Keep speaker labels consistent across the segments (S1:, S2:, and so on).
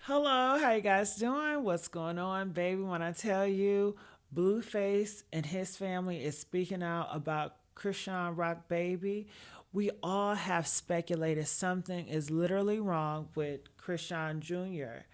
S1: Hello, how you guys doing? What's going on, baby? When I tell you, Blueface and his family is speaking out about Chrisean Rock Baby, we all have speculated something is literally wrong with Chrisean Jr.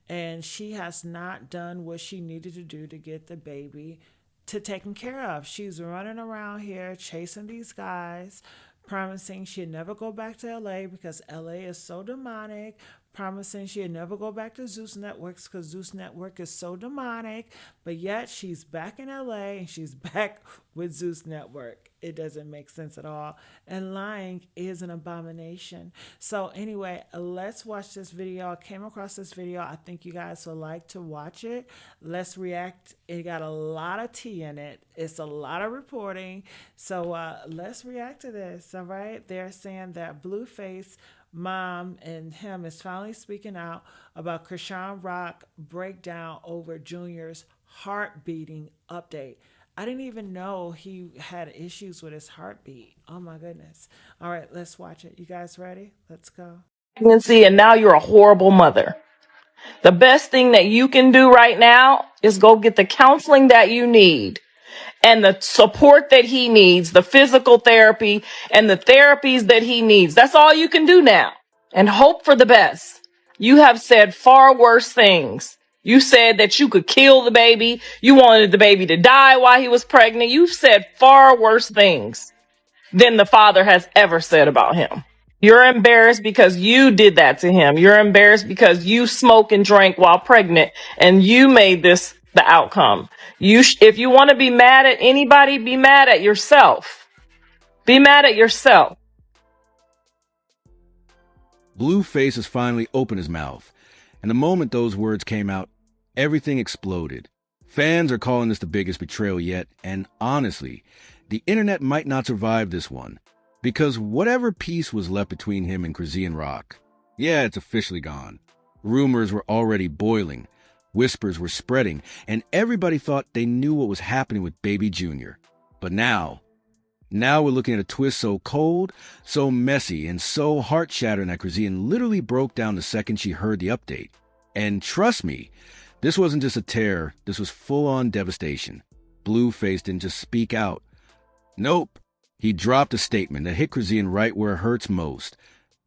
S1: And she has not done what she needed to do to get the baby to taken care of. She's running around here chasing these guys, promising she'd never go back to LA because LA is so demonic, promising she'd never go back to Zeus Networks because Zeus Network is so demonic, but yet she's back in LA and she's back with Zeus Network. It doesn't make sense at all. And lying is an abomination. So, anyway, let's watch this video. I came across this video. I think you guys will like to watch it. Let's react. It got a lot of tea in it, it's a lot of reporting. So, let's react to this. All right. They're saying that Blueface mom and him is finally speaking out about Chrisean Rock breakdown over Junior's heart beating update. I didn't even know he had issues with his heartbeat. Oh my goodness. All right, let's watch it. You guys ready? Let's go.
S2: Pregnancy, and now you're a horrible mother. The best thing that you can do right now is go get the counseling that you need and the support that he needs, the physical therapy and the therapies that he needs. That's all you can do now, and hope for the best. You have said far worse things. You said that you could kill the baby. You wanted the baby to die while he was pregnant. You've said far worse things than the father has ever said about him. You're embarrassed because you did that to him. You're embarrassed because you smoked and drank while pregnant and you made this the outcome. If you want to be mad at anybody, be mad at yourself. Be mad at yourself.
S3: Blueface has finally opened his mouth, and the moment those words came out, everything exploded. Fans are calling this the biggest betrayal yet, and honestly, the internet might not survive this one, because whatever peace was left between him and Chrisean Rock, yeah, it's officially gone. Rumors were already boiling, whispers were spreading, and everybody thought they knew what was happening with Baby Junior. But now we're looking at a twist so cold, so messy, and so heart-shattering that Chrisean literally broke down the second she heard the update. And trust me, this wasn't just a tear, this was full-on devastation. Blueface didn't just speak out. Nope. He dropped a statement that hit Chrisean right where it hurts most,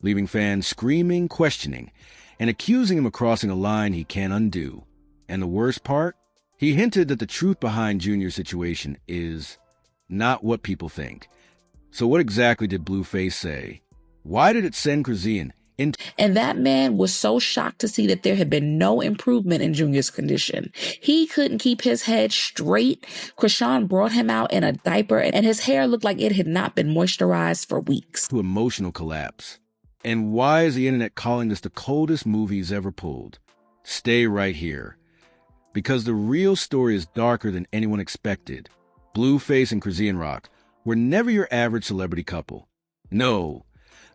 S3: leaving fans screaming, questioning, and accusing him of crossing a line he can't undo. And the worst part? He hinted that the truth behind Junior's situation is not what people think. So what exactly did Blueface say? Why did it send Chrisean into...
S4: And that man was so shocked to see that there had been no improvement in Junior's condition. He couldn't keep his head straight. Chrisean brought him out in a diaper, and his hair looked like it had not been moisturized for weeks.
S3: To emotional collapse. And why is the internet calling this the coldest movie he's ever pulled? Stay right here, because the real story is darker than anyone expected. Blueface and Chrisean Rock were never your average celebrity couple. No,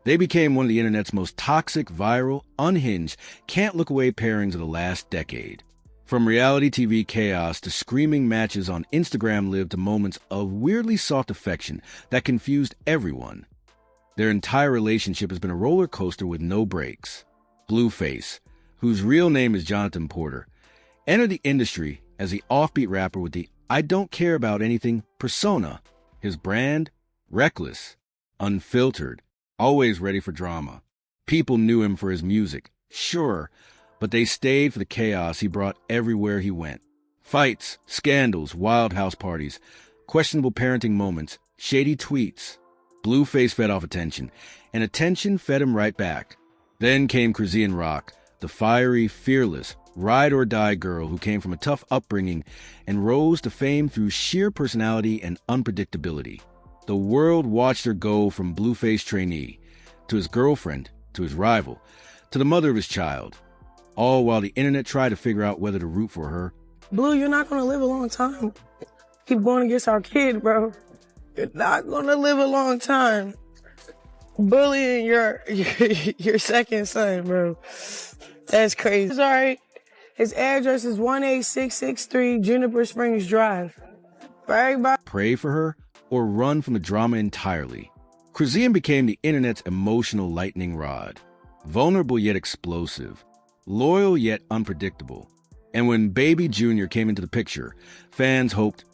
S3: they became one of the internet's most toxic, viral, unhinged, can't-look-away pairings of the last decade. From reality TV chaos to screaming matches on Instagram lived to moments of weirdly soft affection that confused everyone. Their entire relationship has been a roller coaster with no breaks. Blueface, whose real name is Jonathan Porter, entered the industry as the offbeat rapper with the I don't care about anything persona. His brand, reckless, unfiltered, always ready for drama. People knew him for his music, sure, but they stayed for the chaos he brought everywhere he went. Fights, scandals, wild house parties, questionable parenting moments, shady tweets. Blueface fed off attention, and attention fed him right back. Then came Chrisean Rock, the fiery, fearless, ride-or-die girl who came from a tough upbringing and rose to fame through sheer personality and unpredictability. The world watched her go from Blueface trainee, to his girlfriend, to his rival, to the mother of his child, all while the internet tried to figure out whether to root for her.
S5: Blue, you're not gonna live a long time. Keep going against our kid, bro. You're not gonna live a long time. Bullying your second son, bro. That's crazy. It's all right. His address is 18663 Juniper Springs Drive. For everybody.
S3: Pray for her or run from the drama entirely. Chrisean became the internet's emotional lightning rod. Vulnerable yet explosive. loyal yet unpredictable. And when baby Junior came into the picture, fans hoped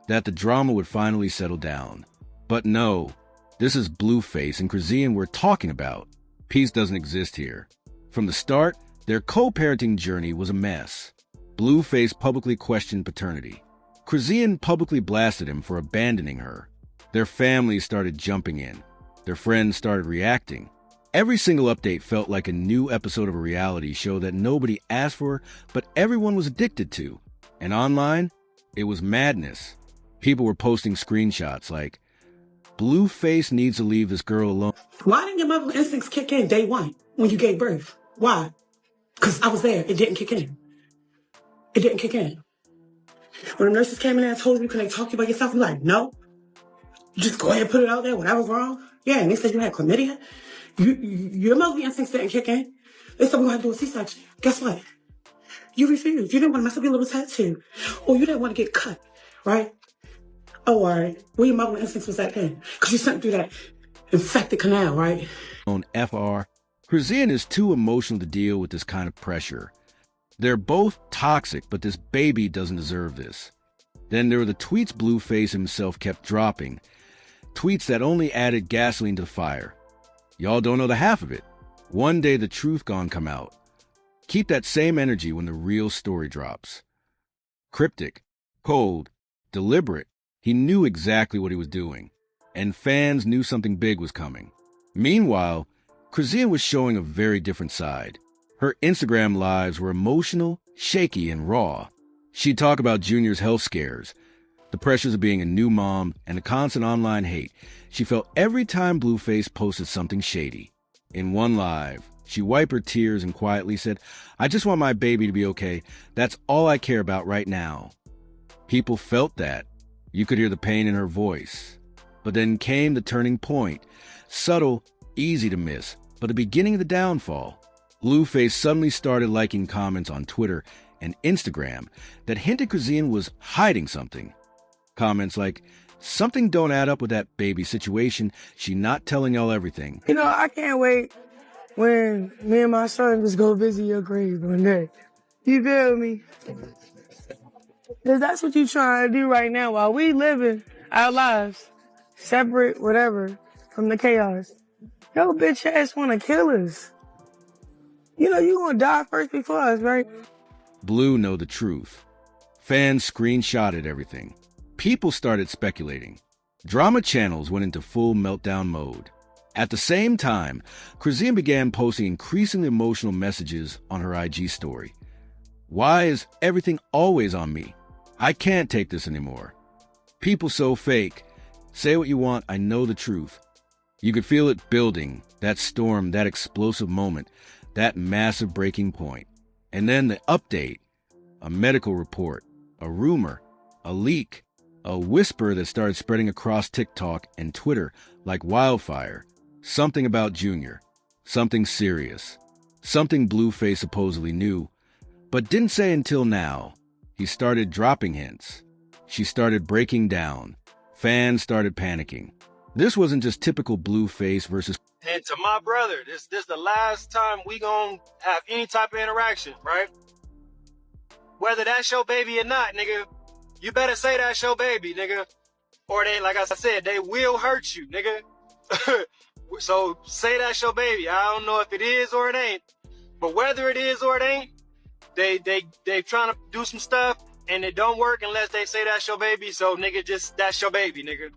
S3: that the drama would finally settle down. But no, this is Blueface and Chrisean we're talking about. Peace doesn't exist here. From the start, their co-parenting journey was a mess. Blueface publicly questioned paternity. Chrisean publicly blasted him for abandoning her. Their families started jumping in. Their friends started reacting. Every single update felt like a new episode of a reality show that nobody asked for, but everyone was addicted to. And online, it was madness. People were posting screenshots like, Blueface needs to leave this girl alone.
S6: Why didn't your mother's instincts kick in day one when you gave birth? Why? Because I was there. It didn't kick in. It didn't kick in. When the nurses came in and told you, can they talk to you about yourself? I'm like, no. Just go ahead and put it out there. Whatever's wrong. Yeah, and they said you had chlamydia. Your mother's instincts didn't kick in. They said we're going to do a C-section. Guess what? You refused. You didn't want to mess up your little tattoo. Or you didn't want to get cut, right? Oh, all right. Where your mother's instincts was at then? Because you sent through that infected canal, right?
S3: On FR, Chrisean is too emotional to deal with this kind of pressure. They're both toxic, but this baby doesn't deserve this. Then there were the tweets Blueface himself kept dropping. Tweets that only added gasoline to the fire. Y'all don't know the half of it. One day the truth gon' come out. Keep that same energy when the real story drops. Cryptic, cold, deliberate, he knew exactly what he was doing. And fans knew something big was coming. Meanwhile, Chrisean was showing a very different side. Her Instagram lives were emotional, shaky, and raw. She'd talk about Junior's health scares, the pressures of being a new mom, and the constant online hate she felt every time Blueface posted something shady. In one live, she wiped her tears and quietly said, I just want my baby to be okay. That's all I care about right now. People felt that. You could hear the pain in her voice. But then came the turning point. Subtle, easy to miss, but the beginning of the downfall. Blueface suddenly started liking comments on Twitter and Instagram that hinted Chrisean was hiding something. Comments like, something don't add up with that baby situation. She not telling y'all everything.
S5: You know, I can't wait when me and my son just go visit your grave one day. You feel me? Because that's what you trying to do right now while we living our lives, separate, whatever, from the chaos. Yo, bitch ass want to kill us. You know, you gonna die first before us, right?
S3: Blue know the truth. Fans screenshotted everything. People started speculating. Drama channels went into full meltdown mode. At the same time, Chrisean began posting increasingly emotional messages on her IG story. Why is everything always on me? I can't take this anymore. People so fake. Say what you want, I know the truth. You could feel it building, that storm, that explosive moment, that massive breaking point. And then the update, a medical report, a rumor, a leak, a whisper that started spreading across TikTok and Twitter like wildfire. Something about Junior, something serious, something Blueface supposedly knew, but didn't say until now. He started dropping hints. She started breaking down. Fans started panicking. This wasn't just typical Blueface versus...
S7: And to my brother, this the last time we gonna have any type of interaction, right? Whether that's your baby or not, nigga, you better say that's your baby, nigga. Or they, like I said, they will hurt you, nigga. So say that's your baby. I don't know if it is or it ain't. But whether it is or it ain't, they trying to do some stuff and it don't work unless they say that's your baby. So nigga, just that's your baby, nigga.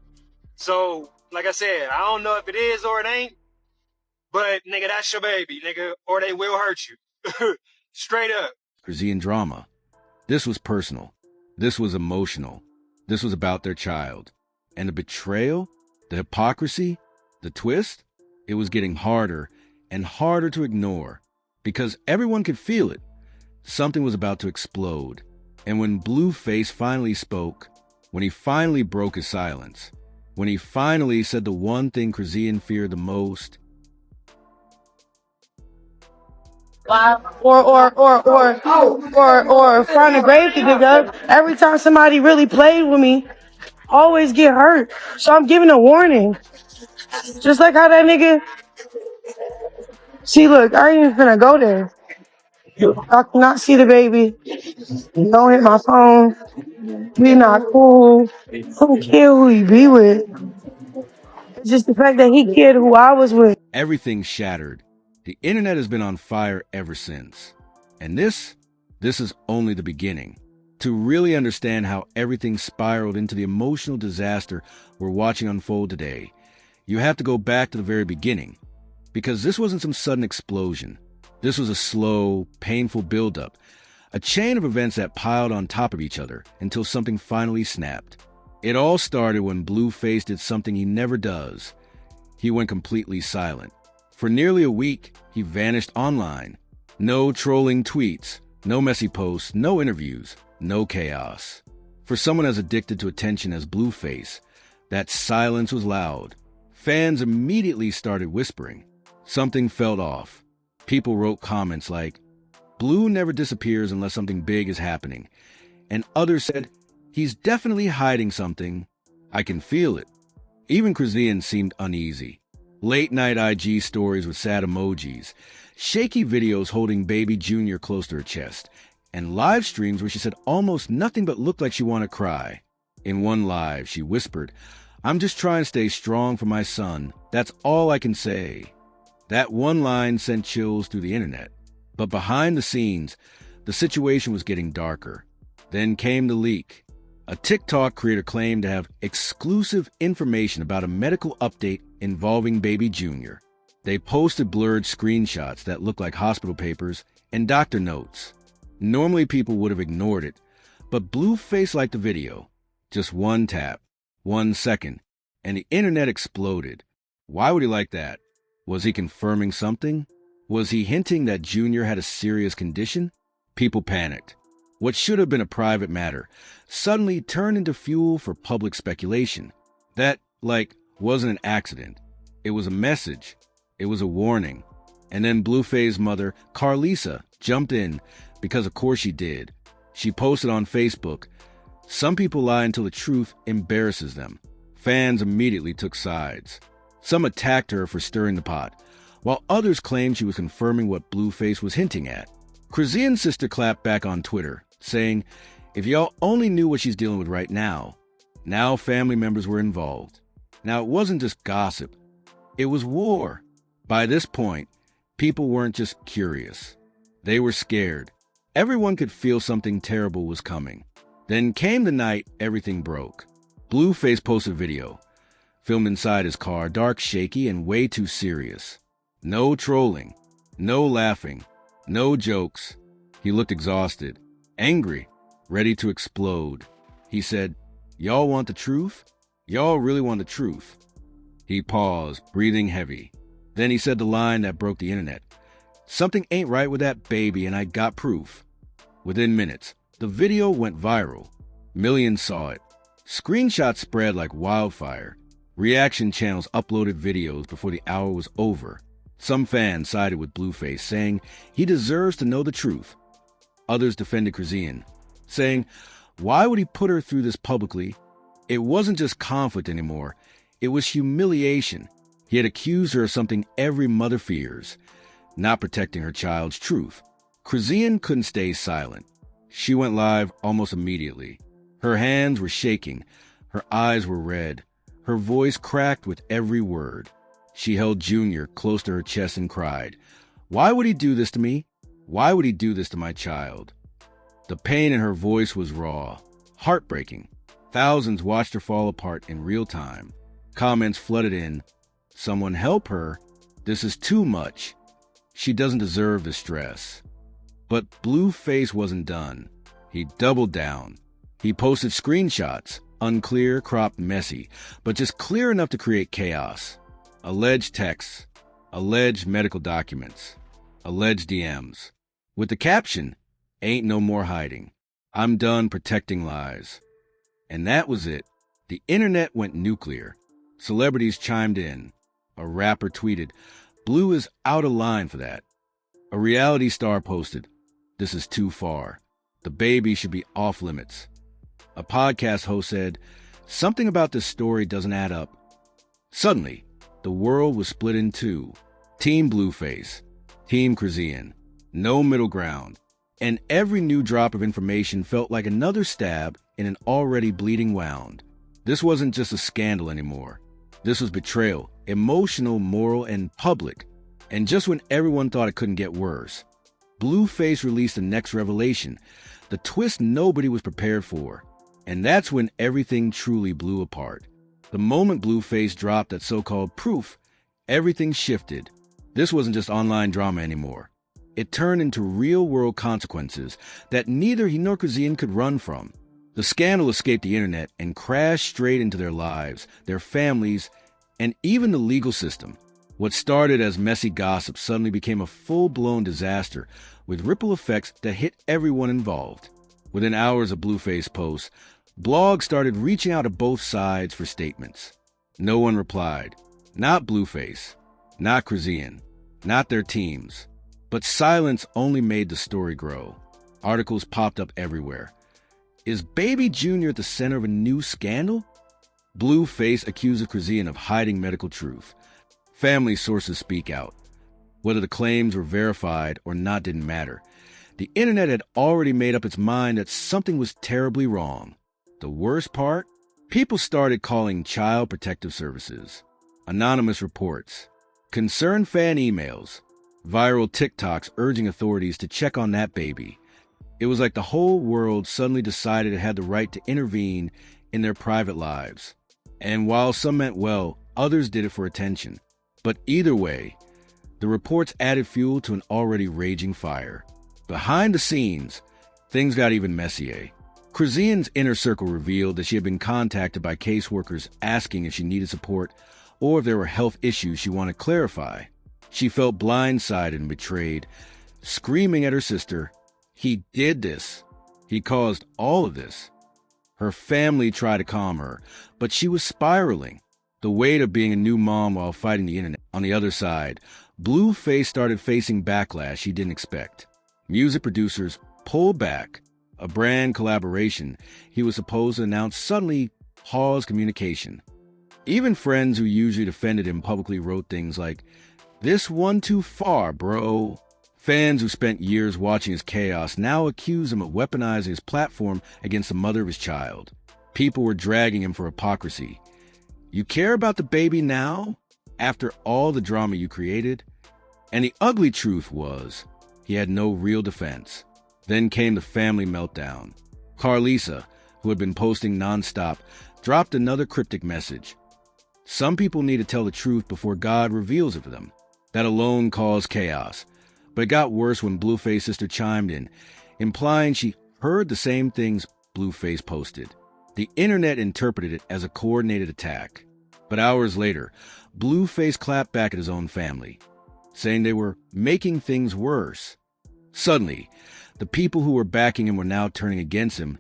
S7: So like I said, I don't know if it is or it ain't, but nigga, that's your baby, nigga, or they will hurt you. Straight up.
S3: Chrisean drama. This was personal. This was emotional. This was about their child. And the betrayal, the hypocrisy, the twist, it was getting harder and harder to ignore because everyone could feel it. Something was about to explode. And when Blueface finally spoke, when he finally broke his silence, when he finally said the one thing Chrisean feared the most,
S5: or find a grave to dig up. Every time somebody really played with me, always get hurt. So I'm giving a warning. Just like how that nigga... See, look, I ain't even finna go there. I cannot see the baby. Don't hit my phone. We not cool. I don't care who he be with. It's just the fact that he cared who I was with.
S3: Everything shattered. The internet has been on fire ever since. And this is only the beginning. To really understand how everything spiraled into the emotional disaster we're watching unfold today, you have to go back to the very beginning. Because this wasn't some sudden explosion. This was a slow, painful buildup. A chain of events that piled on top of each other until something finally snapped. It all started when Blueface did something he never does. He went completely silent. For nearly a week, he vanished online. No trolling tweets, no messy posts, no interviews, no chaos. For someone as addicted to attention as Blueface, that silence was loud. Fans immediately started whispering. Something felt off. People wrote comments like, "Blue never disappears unless something big is happening." And others said, "He's definitely hiding something. I can feel it." Even Chrisean seemed uneasy. Late-night IG stories with sad emojis, shaky videos holding baby Junior close to her chest, and live streams where she said almost nothing but looked like she wanted to cry. In one live, she whispered, "I'm just trying to stay strong for my son. That's all I can say." That one line sent chills through the internet. But behind the scenes, the situation was getting darker. Then came the leak. A TikTok creator claimed to have exclusive information about a medical update involving baby Junior. They posted blurred screenshots that looked like hospital papers and doctor notes. Normally people would have ignored it, but Blueface liked the video. Just one tap, 1 second, and the internet exploded. Why would he like that? Was he confirming something? Was he hinting that Junior had a serious condition? People panicked. What should have been a private matter suddenly turned into fuel for public speculation. That, wasn't an accident. It was a message. It was a warning. And then Blueface's mother, Carlisa, jumped in, because of course she did. She posted on Facebook, "Some people lie until the truth embarrasses them." Fans immediately took sides. Some attacked her for stirring the pot, while others claimed she was confirming what Blueface was hinting at. Chrisean's sister clapped back on Twitter, saying, "If y'all only knew what she's dealing with right now." Now family members were involved. Now it wasn't just gossip. It was war. By this point, people weren't just curious. They were scared. Everyone could feel something terrible was coming. Then came the night everything broke. Blueface posted a video, filmed inside his car, dark, shaky, and way too serious. No trolling, no laughing, no jokes. He looked exhausted, angry, ready to explode. He said, "Y'all want the truth? Y'all really want the truth?" He paused, breathing heavy. Then he said the line that broke the internet. "Something ain't right with that baby, and I got proof." Within minutes, the video went viral. Millions saw it. Screenshots spread like wildfire. Reaction channels uploaded videos before the hour was over. Some fans sided with Blueface, saying he deserves to know the truth. Others defended Chrisean, saying, "Why would he put her through this publicly?" It wasn't just conflict anymore. It was humiliation. He had accused her of something every mother fears, not protecting her child's truth. Chrisean couldn't stay silent. She went live almost immediately. Her hands were shaking. Her eyes were red. Her voice cracked with every word. She held Junior close to her chest and cried, "Why would he do this to me? Why would he do this to my child?" The pain in her voice was raw, heartbreaking. Thousands watched her fall apart in real time. Comments flooded in. "Someone help her. This is too much. She doesn't deserve the stress." But Blueface wasn't done. He doubled down. He posted screenshots, unclear, cropped, messy, but just clear enough to create chaos. Alleged texts, alleged medical documents, alleged DMs. With the caption, "Ain't no more hiding. I'm done protecting lies." And that was it. The internet went nuclear. Celebrities chimed in. A rapper tweeted, "Blue is out of line for that." A reality star posted, "This is too far. The baby should be off limits." A podcast host said, "Something about this story doesn't add up." Suddenly, the world was split in two. Team Blueface, Team Chrisean. No middle ground. And every new drop of information felt like another stab in an already bleeding wound. This wasn't just a scandal anymore. This was betrayal, emotional, moral, and public. And just when everyone thought it couldn't get worse, Blueface released the next revelation, the twist nobody was prepared for. And that's when everything truly blew apart. The moment Blueface dropped that so-called proof, everything shifted. This wasn't just online drama anymore. It turned into real-world consequences that neither he nor Chrisean could run from. The scandal escaped the internet and crashed straight into their lives, their families, and even the legal system. What started as messy gossip suddenly became a full-blown disaster with ripple effects that hit everyone involved. Within hours of Blueface posts, blogs started reaching out to both sides for statements. No one replied. Not Blueface, not Chrisean, not their teams. But silence only made the story grow. Articles popped up everywhere. Is Baby Jr. at the center of a new scandal? Blueface accuses Chrisean of hiding medical truth. Family sources speak out. Whether the claims were verified or not didn't matter. The internet had already made up its mind that something was terribly wrong. The worst part? People started calling Child Protective Services. Anonymous reports. Concerned fan emails. Viral TikToks urging authorities to check on that baby. It was like the whole world suddenly decided it had the right to intervene in their private lives. And while some meant well, others did it for attention. But either way, the reports added fuel to an already raging fire. Behind the scenes, things got even messier. Chrisean's inner circle revealed that she had been contacted by caseworkers asking if she needed support or if there were health issues she wanted to clarify. She felt blindsided and betrayed, screaming at her sister, "He did this. He caused all of this." Her family tried to calm her, but she was spiraling. The weight of being a new mom while fighting the internet. On the other side, Blueface started facing backlash he didn't expect. Music producers pulled back. A brand collaboration he was supposed to announce suddenly paused communication. Even friends who usually defended him publicly wrote things like, "This one too far, bro." Fans who spent years watching his chaos now accuse him of weaponizing his platform against the mother of his child. People were dragging him for hypocrisy. You care about the baby now? After all the drama you created? And the ugly truth was, he had no real defense. Then came the family meltdown. Carlisa, who had been posting nonstop, dropped another cryptic message. Some people need to tell the truth before God reveals it to them. That alone caused chaos. But it got worse when Blueface's sister chimed in, implying she heard the same things Blueface posted. The internet interpreted it as a coordinated attack. But hours later, Blueface clapped back at his own family, saying they were making things worse. Suddenly, the people who were backing him were now turning against him,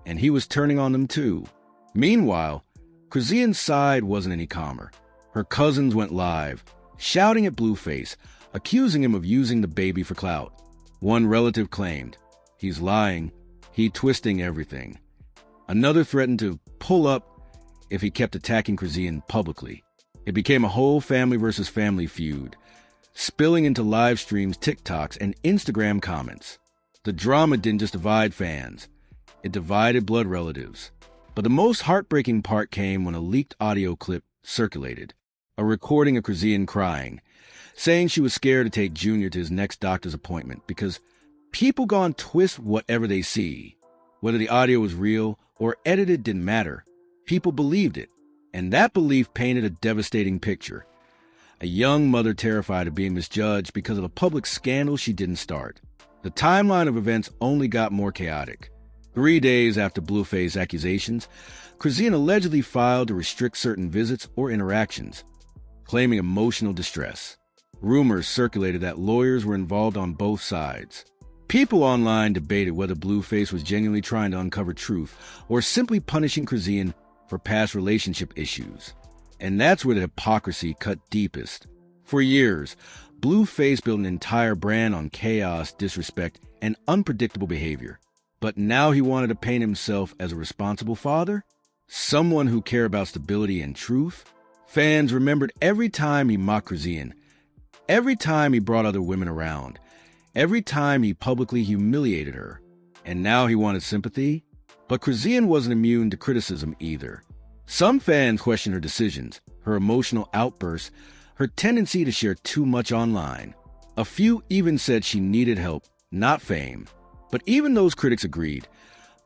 S3: and he was turning on them too. Meanwhile, Chrisean's side wasn't any calmer. Her cousins went live, shouting at Blueface, accusing him of using the baby for clout. One relative claimed, "He's lying, he's twisting everything." Another threatened to pull up if he kept attacking Chrisean publicly. It became a whole family versus family feud, spilling into live streams, TikToks, and Instagram comments. The drama didn't just divide fans, it divided blood relatives. But the most heartbreaking part came when a leaked audio clip circulated, a recording of Chrisean crying, saying she was scared to take Junior to his next doctor's appointment because people gone twist whatever they see. Whether the audio was real or edited didn't matter. People believed it, and that belief painted a devastating picture. A young mother terrified of being misjudged because of a public scandal she didn't start. The timeline of events only got more chaotic. 3 days after Blueface accusations, Chrisean allegedly filed to restrict certain visits or interactions, claiming emotional distress. Rumors circulated that lawyers were involved on both sides. People online debated whether Blueface was genuinely trying to uncover truth or simply punishing Chrisean for past relationship issues. And that's where the hypocrisy cut deepest. For years, Blueface built an entire brand on chaos, disrespect, and unpredictable behavior. But now he wanted to paint himself as a responsible father? Someone who cared about stability and truth? Fans remembered every time he mocked Chrisean, every time he brought other women around, Every time he publicly humiliated her. And now he wanted sympathy? But Chrisean wasn't immune to criticism either. Some fans questioned her decisions, her emotional outbursts, her tendency to share too much online. A few even said she needed help, not fame. But even those critics agreed.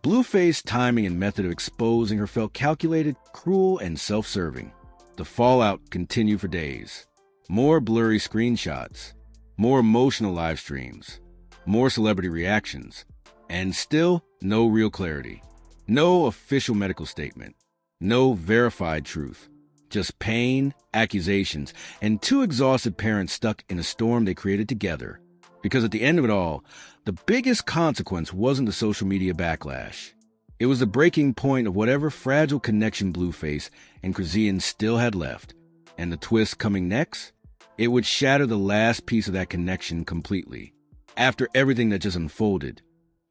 S3: Blueface's timing and method of exposing her felt calculated, cruel, and self-serving. The fallout continued for days. More blurry screenshots, more emotional live streams, more celebrity reactions, and still no real clarity. No official medical statement, no verified truth. Just pain, accusations, and two exhausted parents stuck in a storm they created together. Because at the end of it all, the biggest consequence wasn't the social media backlash. It was the breaking point of whatever fragile connection Blueface and Chrisean still had left. And the twist coming next? It would shatter the last piece of that connection completely. After everything that just unfolded,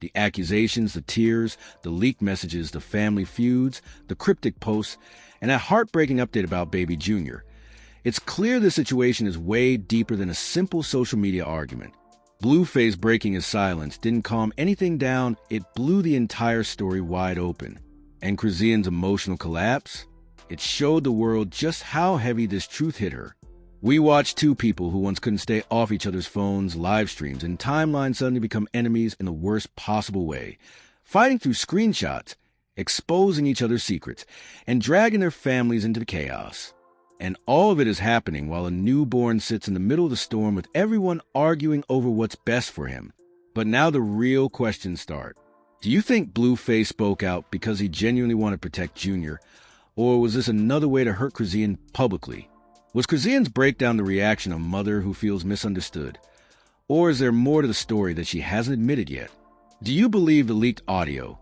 S3: the accusations, the tears, the leaked messages, the family feuds, the cryptic posts, and that heartbreaking update about baby Junior, it's clear the situation is way deeper than a simple social media argument. Blueface breaking his silence didn't calm anything down, it blew the entire story wide open. And Chrisean's emotional collapse? It showed the world just how heavy this truth hit her. We watched two people who once couldn't stay off each other's phones, live streams, and timelines suddenly become enemies in the worst possible way, fighting through screenshots, exposing each other's secrets, and dragging their families into the chaos. And all of it is happening while a newborn sits in the middle of the storm with everyone arguing over what's best for him. But now the real questions start. Do you think Blueface spoke out because he genuinely wanted to protect Junior, or was this another way to hurt Chrisean publicly? Was Chrisean's breakdown the reaction of a mother who feels misunderstood? Or is there more to the story that she hasn't admitted yet? Do you believe the leaked audio,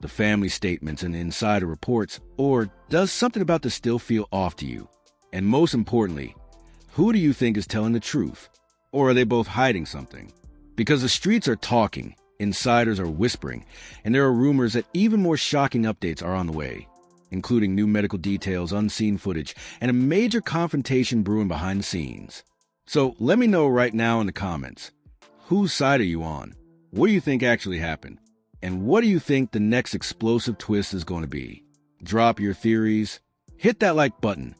S3: the family statements, and the insider reports, or does something about this still feel off to you? And most importantly, who do you think is telling the truth? Or are they both hiding something? Because the streets are talking, insiders are whispering, and there are rumors that even more shocking updates are on the way, including new medical details, unseen footage, and a major confrontation brewing behind the scenes. So let me know right now in the comments, whose side are you on? What do you think actually happened? And what do you think the next explosive twist is going to be? Drop your theories, hit that like button,